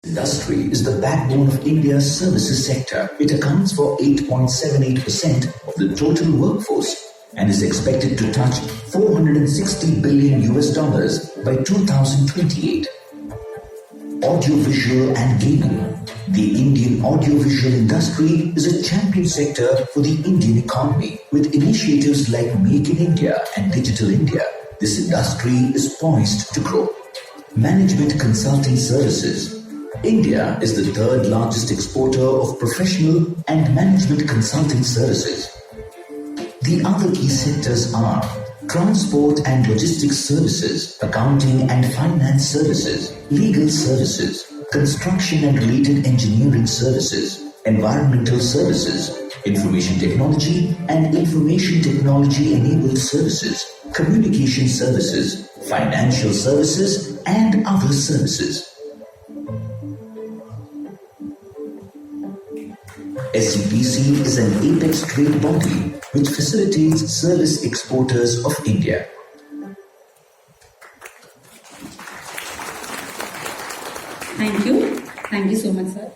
Industry is the backbone of India's services sector. It accounts for 8.78% of the total workforce and is expected to touch $460 billion by 2028. Audiovisual and gaming. The Indian audiovisual industry is a champion sector for the Indian economy. With initiatives like Make in India and Digital India, this industry is poised to grow. Management consulting services. India is the third largest exporter of professional and management consulting services. The other key sectors are transport and logistics services, accounting and finance services, legal services, construction and related engineering services, environmental services, information technology and information technology enabled services, communication services, financial services and other services. SCPC is an apex trade body which facilitates service exporters of India. Thank you. Thank you so much, sir.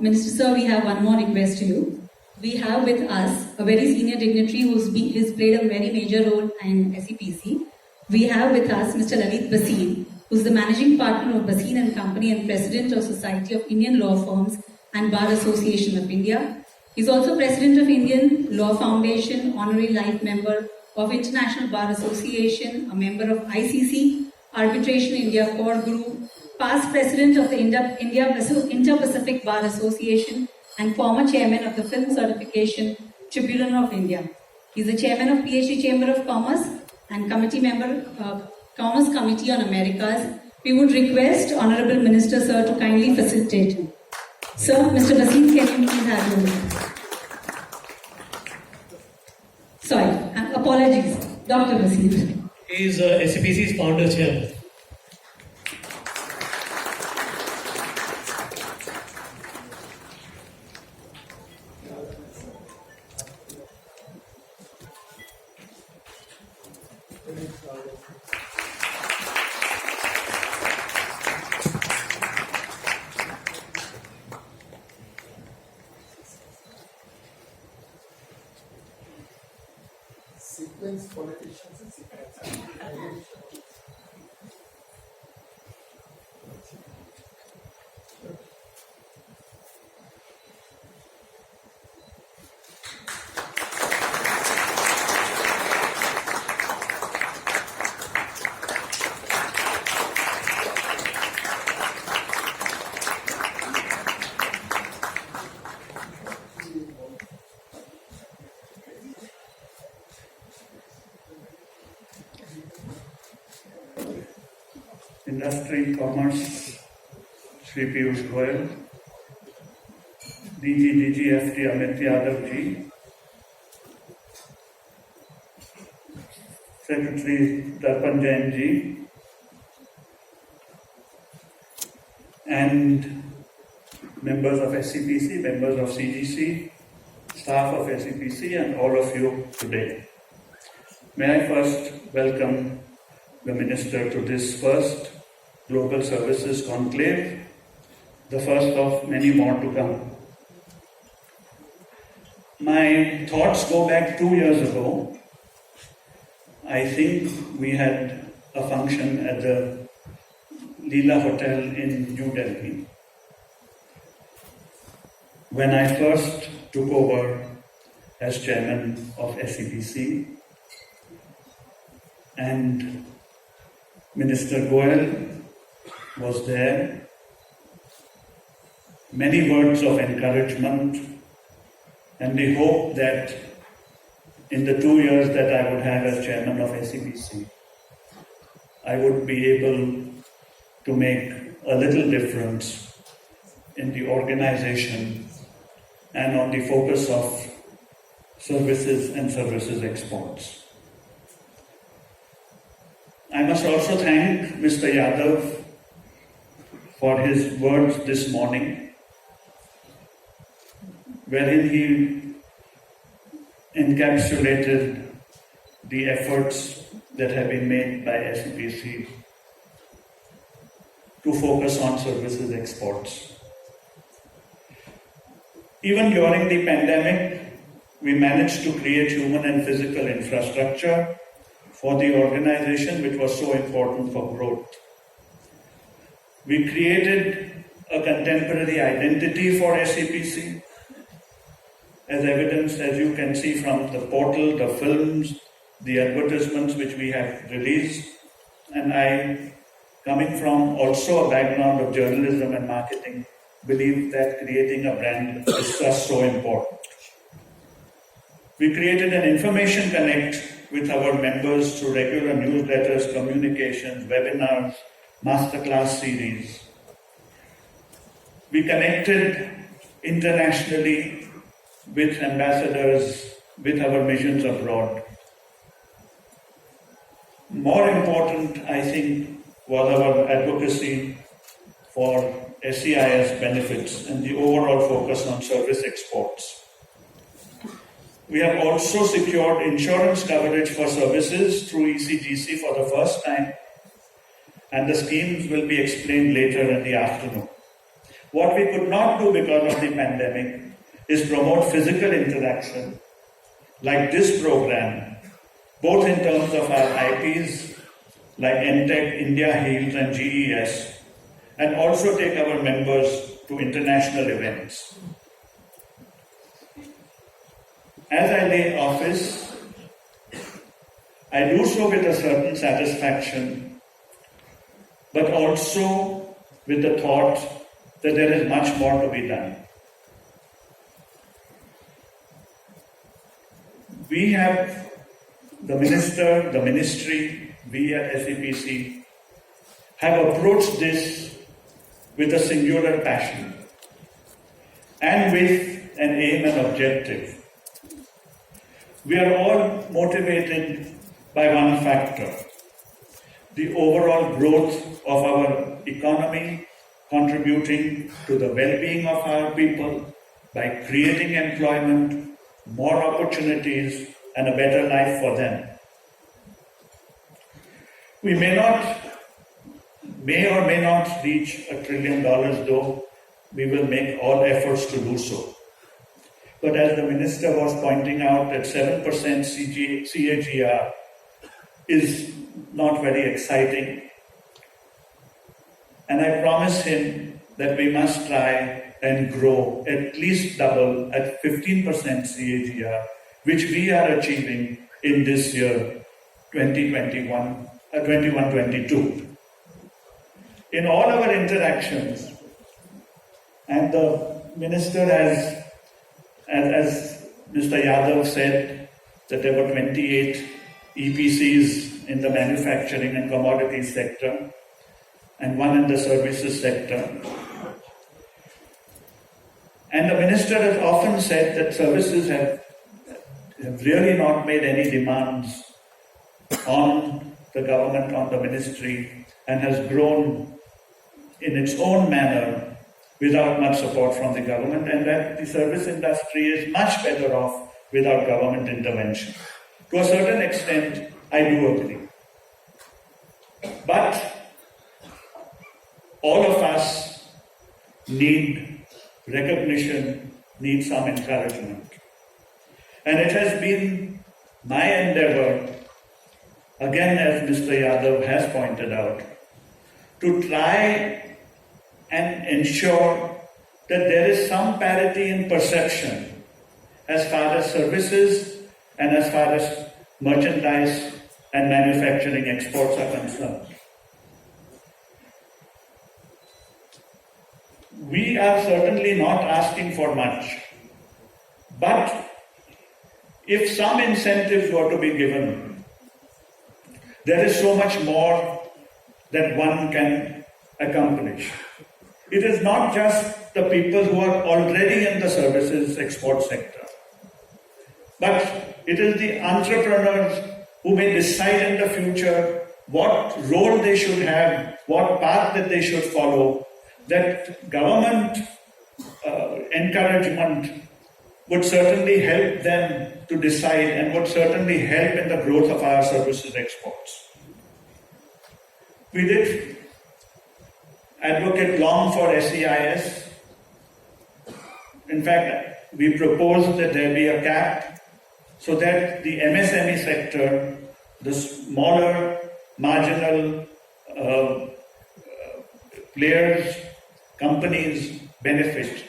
Minister Sir, we have one more request to you. We have with us a very senior dignitary who's played a very major role in SCPC. We have with us Mr. Lalit Bhasin, who's the managing partner of Bhasin and Company and president of Society of Indian Law Firms and Bar Association of India. He's also president of Indian Law Foundation, honorary life member of International Bar Association, a member of ICC, Arbitration India Core Group, past president of the Inter-Pacific Bar Association, and former chairman of the Film Certification Tribunal of India. He's the chairman of PhD Chamber of Commerce and committee member of Commerce Committee on Americas. We would request Honorable Minister Sir to kindly facilitate him. Sir, Mr. Bhasin, can you please have your name? Sorry, apologies. Dr. Bhasin. He is SCPC's founder chairman. Sequence politicians and sequence. Industry, Commerce, Shri Piyush Goyal, DGFT Amit Yadav ji, Secretary Darpan Jain ji, and members of SCPC, members of CGC, staff of SCPC, and all of you today. May I first welcome the Minister to this first Global Services Conclave, the first of many more to come. My thoughts go back 2 years ago. I think we had a function at the Leela Hotel in New Delhi. When I first took over as chairman of SCPC, and Minister Goyal was there. Many words of encouragement and the hope that in the 2 years that I would have as chairman of SCPC, I would be able to make a little difference in the organization and on the focus of services and services exports. I must also thank Mr. Yadav for his words this morning, wherein he encapsulated the efforts that have been made by SCPC to focus on services exports. Even during the pandemic, we managed to create human and physical infrastructure for the organization, which was so important for growth. We created a contemporary identity for SAPC, as evidenced, as you can see, from the portal, the films, the advertisements which we have released. And I, coming from also a background of journalism and marketing, believe that creating a brand is just so important. We created an information connect with our members through regular newsletters, communications, webinars, masterclass series. We connected internationally with ambassadors, with our missions abroad. More important, I think, was our advocacy for SEIS benefits and the overall focus on service exports. We have also secured insurance coverage for services through ECGC for the first time, and the schemes will be explained later in the afternoon. What we could not do because of the pandemic is promote physical interaction like this program, both in terms of our IPs like NTEC, India Heals and GES, and also take our members to international events. As I lay office, I do so with a certain satisfaction, but also with the thought that there is much more to be done. We have the minister, the ministry, we at SAPC have approached this with a singular passion and with an aim and objective. We are all motivated by one factor, the overall growth of our economy, contributing to the well-being of our people by creating employment, more opportunities, and a better life for them. We may or may not reach $1 trillion, though we will make all efforts to do so. But as the minister was pointing out, that 7% CAGR is not very exciting. And I promise him that we must try and grow at least double at 15% CAGR, which we are achieving in this year, 21-22. In all our interactions, and the minister has, as Mr. Yadav said, that there were 28 EPCs in the manufacturing and commodities sector and one in the services sector. And the minister has often said that services have really not made any demands on the government, on the ministry, and has grown in its own manner without much support from the government, and that the service industry is much better off without government intervention. To a certain extent, I do agree. But all of us need recognition, need some encouragement. And it has been my endeavor, again as Mr. Yadav has pointed out, to try and ensure that there is some parity in perception as far as services and as far as merchandise and manufacturing exports are concerned. We are certainly not asking for much, but if some incentives were to be given, there is so much more that one can accomplish. It is not just the people who are already in the services export sector, but it is the entrepreneurs who may decide in the future what role they should have, what path that they should follow, that government encouragement would certainly help them to decide and would certainly help in the growth of our services exports. advocate long for SEIS. In fact, we propose that there be a cap so that the MSME sector, the smaller, marginal players, companies benefit.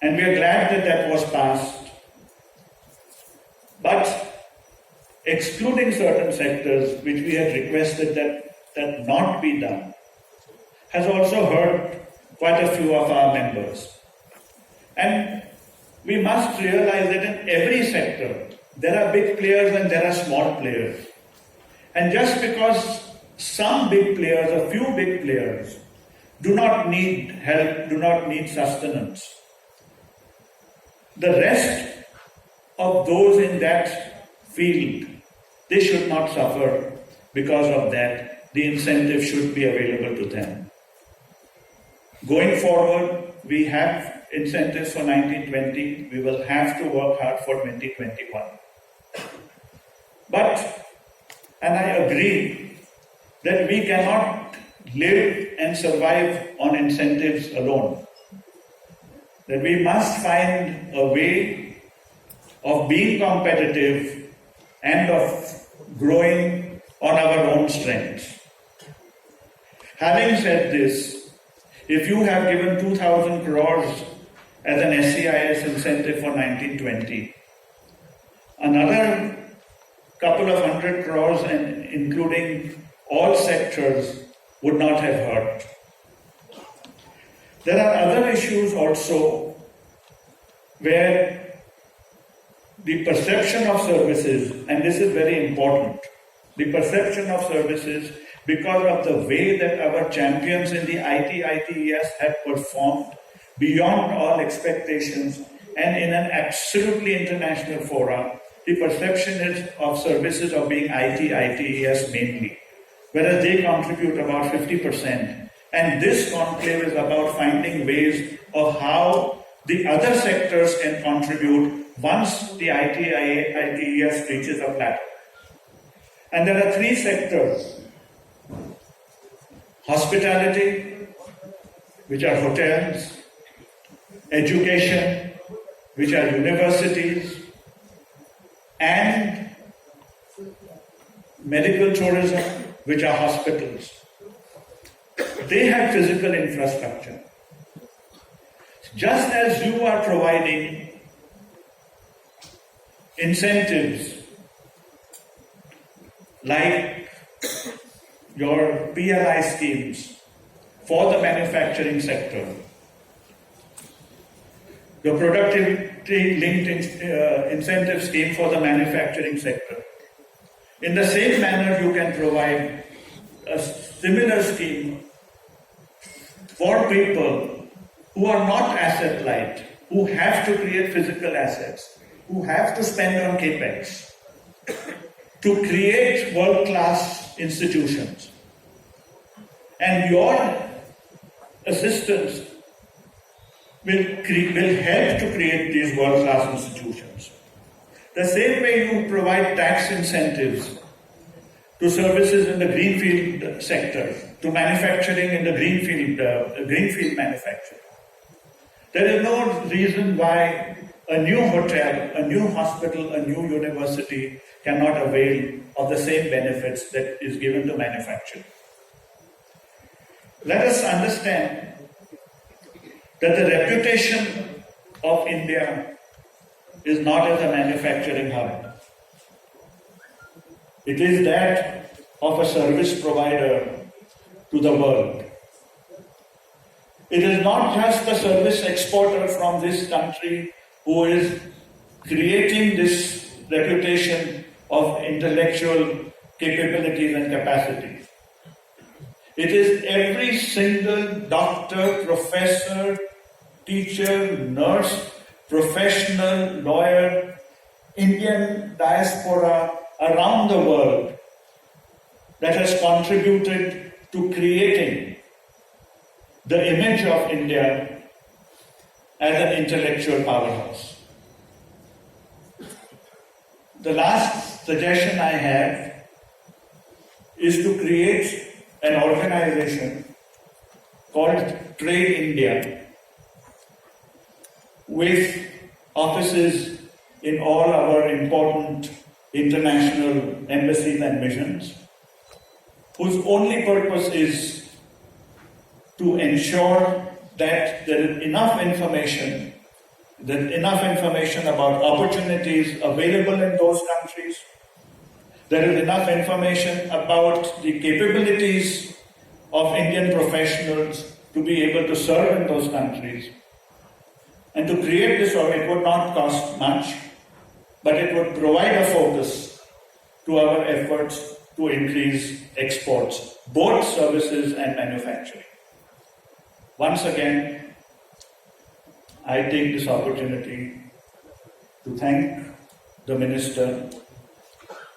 And we are glad that that was passed. But excluding certain sectors, which we had requested that not be done, has also hurt quite a few of our members. And we must realize that in every sector, there are big players and there are small players. And just because some big players, a few big players, do not need help, do not need sustenance, the rest of those in that field, they should not suffer because of that. The incentive should be available to them. Going forward, we have incentives for 1920. We will have to work hard for 2021. But, and I agree, that we cannot live and survive on incentives alone. That we must find a way of being competitive and of growing on our own strengths. Having said this, if you have given 2,000 crores as an SEIS incentive for 1920, another couple of hundred crores, and including all sectors, would not have hurt. There are other issues also where the perception of services, and this is very important, the perception of services, because of the way that our champions in the ITES have performed beyond all expectations and in an absolutely international forum, the perception is of services of being ITES mainly, whereas they contribute about 50%. And this conclave is about finding ways of how the other sectors can contribute once the ITES reaches a plateau. And there are three sectors: hospitality, which are hotels; education, which are universities; and medical tourism, which are hospitals. They have physical infrastructure. Just as you are providing incentives like your PLI schemes for the manufacturing sector, the productivity-linked incentive scheme for the manufacturing sector, in the same manner you can provide a similar scheme for people who are not asset light, who have to create physical assets, who have to spend on capex, to create world-class institutions. And your assistance will help to create these world-class institutions. The same way you provide tax incentives to services in the greenfield sector, to manufacturing in the greenfield manufacturing. There is no reason why a new hotel, a new hospital, a new university cannot avail of the same benefits that is given to manufacturing. Let us understand that the reputation of India is not as a manufacturing hub. It is that of a service provider to the world. It is not just the service exporter from this country who is creating this reputation of intellectual capabilities and capacities. It is every single doctor, professor, teacher, nurse, professional, lawyer, Indian diaspora around the world that has contributed to creating the image of India as an intellectual powerhouse. The last suggestion I have is to create an organization called Trade India, with offices in all our important international embassies and missions, whose only purpose is to ensure that there is enough information about opportunities available in those countries. There is enough information about the capabilities of Indian professionals to be able to serve in those countries. And to create this, it would not cost much, but it would provide a focus to our efforts to increase exports, both services and manufacturing. Once again, I take this opportunity to thank the Minister,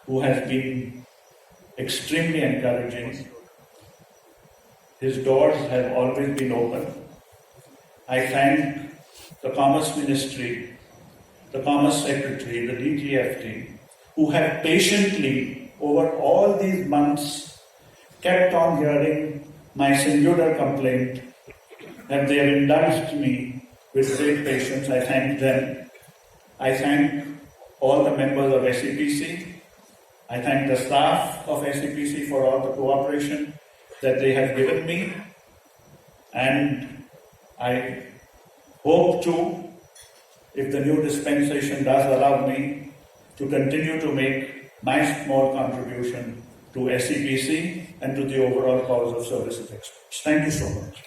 who has been extremely encouraging. His doors have always been open. I thank the Commerce Ministry, the Commerce Secretary, the DGFT, who have patiently, over all these months, kept on hearing my singular complaint, and they have indulged me with great patience. I thank them. I thank all the members of SEPC. I thank the staff of SEPC for all the cooperation that they have given me. And I hope to, if the new dispensation does allow me, to continue to make my small contribution to SEPC and to the overall cause of services exports. Thank you so much.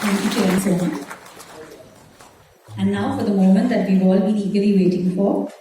Thank you, Chairman, so much. And now for the moment that we've all been eagerly waiting for,